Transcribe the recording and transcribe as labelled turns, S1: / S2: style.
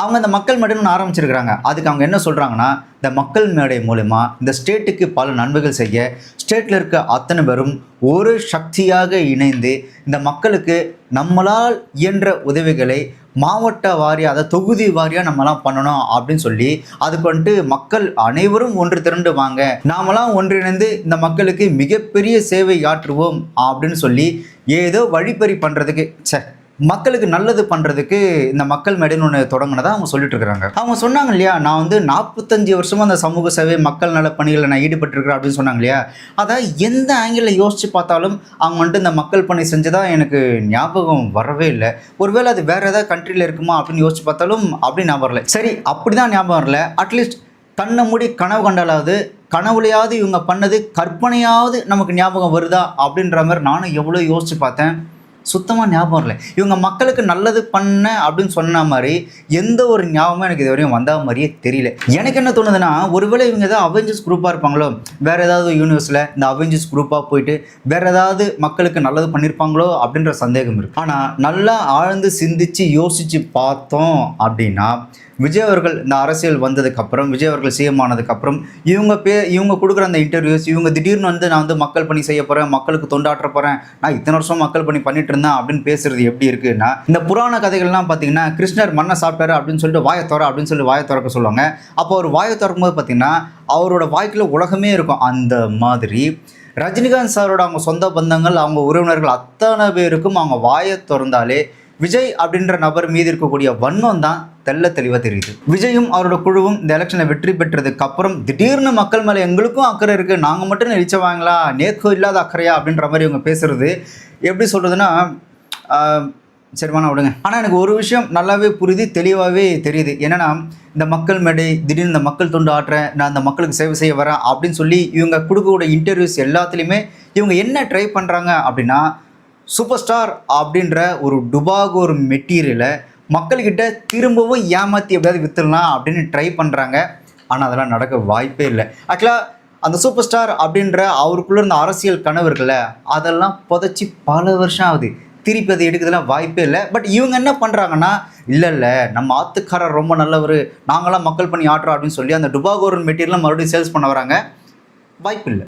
S1: அவங்க இந்த மக்கள் மேடைன்னு ஆரம்பிச்சிருக்கிறாங்க. அதுக்கு அவங்க என்ன சொல்கிறாங்கன்னா, இந்த மக்கள் மேடை மூலமா இந்த ஸ்டேட்டுக்கு பல நன்மைகள் செய்ய ஸ்டேட்டில் இருக்க அத்தனை பேரும் ஒரு சக்தியாக இணைந்து இந்த மக்களுக்கு நம்மளால் இயன்ற உதவிகளை மாவட்ட வாரியாக, அதை தொகுதி வாரியாக நம்மலாம் பண்ணணும் அப்படின்னு சொல்லி, அதுக்கு வந்துட்டு மக்கள் அனைவரும் ஒன்று திரண்டு வாங்க, நாமெல்லாம் ஒன்றிணைந்து இந்த மக்களுக்கு மிகப்பெரிய சேவை ஆற்றுவோம் அப்படின்னு சொல்லி ஏதோ வழிப்பறி பண்ணுறதுக்கு மக்களுக்கு நல்லது பண்ணுறதுக்கு இந்த மக்கள் மேடைன்னு ஒன்று தொடங்கினதாக அவங்க சொல்லிட்டு இருக்கிறாங்க. அவங்க சொன்னாங்க இல்லையா, நான் வந்து 45 வருஷமாக அந்த சமூக சேவை மக்கள் நல பணிகளில் நான் ஈடுபட்டிருக்கிறேன் அப்படின்னு சொன்னாங்க இல்லையா. அதை எந்த ஆங்கிளில் யோசித்து பார்த்தாலும் அவங்க வந்துட்டு இந்த மக்கள் பணி செஞ்சதாக எனக்கு ஞாபகம் வரவே இல்லை. ஒருவேளை அது வேறு ஏதாவது கண்ட்ரியில் இருக்குமா அப்படின்னு யோசிச்சு பார்த்தாலும் அப்படி ஞாபகம் வரல. சரி, அப்படி தான் ஞாபகம் வரல. அட்லீஸ்ட் தன்னை மூடி கனவு கண்டாலாவது, கனவுலையாவது இவங்க பண்ணது கற்பனையாவது நமக்கு ஞாபகம் வருதா அப்படின்ற மாதிரி நானும் எவ்வளோ யோசித்து பார்த்தேன். சுத்தமாக ஞாபகம் வரல. இவங்க மக்களுக்கு நல்லது பண்ண அப்படின்னு சொன்ன மாதிரி எந்த ஒரு ஞாபகமும் எனக்கு இது வரையும் வந்த மாதிரியே தெரியல. எனக்கு என்ன தோணுதுன்னா, ஒருவேளை இவங்க ஏதாவது அவெஞ்சர்ஸ் குரூப்பாக இருப்பாங்களோ, வேறு ஏதாவது யூனிவர்ஸில் இந்த அவெஞ்சர்ஸ் குரூப்பாக போயிட்டு வேறு ஏதாவது மக்களுக்கு நல்லது பண்ணியிருப்பாங்களோ அப்படின்ற சந்தேகம் இருக்குது. ஆனால் நல்லா ஆழ்ந்து சிந்தித்து யோசித்து பார்த்தோம் அப்படின்னா, விஜய் அவர்கள் இந்த அரசியல் வந்ததுக்கப்புறம், விஜய் அவர்கள் சிஎம் ஆனதுக்கப்புறம் இவங்க கொடுக்குற அந்த இன்டர்வியூஸ், இவங்க திடீர்னு வந்து நான் வந்து மக்கள் பணி செய்ய போகிறேன், மக்களுக்கு தொண்டாற்ற போகிறேன், நான் இத்தனை வருஷம் மக்கள் பணி பண்ணிட்டு இருந்தேன் அப்படின்னு பேசுறது எப்படி இருக்குன்னா, இந்த புராண கதைகள்லாம் பார்த்தீங்கன்னா கிருஷ்ணர் மண்ணை சாப்பிட்டாரு அப்படின்னு சொல்லிட்டு வாயத்தோற அப்படின்னு சொல்லி வாயை திறக்க சொல்லுவாங்க. அப்போ அவர் வாயை திறக்கும் போது பார்த்தீங்கன்னா அவரோட வாய்க்குள்ள உலகமே இருக்கும். அந்த மாதிரி ரஜினிகாந்த் சாரோட அவங்க சொந்த பந்தங்கள், அவங்க உறவினர்கள் அத்தனை பேருக்கும் அவங்க வாயை திறந்தாலே விஜய் அப்படின்ற நபர் மீது இருக்கக்கூடிய வன்மம் தான் தெளிவாக தெரியுது. விஜயும் அவரோட குழுவும் இந்த எலெக்ஷனில் வெற்றி பெற்றதுக்கு அப்புறம் திடீர்னு மக்கள் மேலே எங்களுக்கும் அக்கறை இருக்குது, நாங்கள் மட்டும் நினைச்சவாங்களா, நேர்க்கும் இல்லாத அக்கறையா அப்படின்ற மாதிரி இவங்க பேசுறது எப்படி சொல்கிறதுனா, சரிமான விடுங்க. ஆனால் எனக்கு ஒரு விஷயம் நல்லாவே புரியுது, தெளிவாகவே தெரியுது. என்னென்னா, இந்த மக்கள் மேடை திடீர்னு இந்த மக்கள் தொண்டு ஆட்டுறேன், நான் அந்த மக்களுக்கு சேவை செய்ய வரேன் அப்படின்னு சொல்லி இவங்க கொடுக்கக்கூடிய இன்டர்வியூஸ் எல்லாத்துலேயுமே இவங்க என்ன ட்ரை பண்ணுறாங்க அப்படின்னா, சூப்பர் ஸ்டார் அப்படின்ற ஒரு டுபாகோர் மெட்டீரியலை மக்கள்கிட்ட திரும்பவும் ஏமாற்றி எப்படியாவது விற்றுடலாம் அப்படின்னு ட்ரை பண்ணுறாங்க. ஆனால் அதெல்லாம் நடக்க வாய்ப்பே இல்லை. ஆக்சுவலாக அந்த சூப்பர் ஸ்டார் அப்படின்ற அவருக்குள்ளே இருந்த அரசியல் கனவுகளை அதெல்லாம் புதைச்சி பல வருஷம் ஆகுது. திருப்பி அதை எடுக்கிறதுலாம் வாய்ப்பே இல்லை. பட் இவங்க என்ன பண்ணுறாங்கன்னா, இல்லை நம்ம ஆத்துக்காரர் ரொம்ப நல்லவர், நாங்களாம் மக்கள் பண்ணி ஆட்டுறோம் அப்படின்னு சொல்லி அந்த டுபாகோர் மெட்டீரியலை மறுபடியும் சேல்ஸ் பண்ண வராங்க. வாய்ப்பு இல்லை.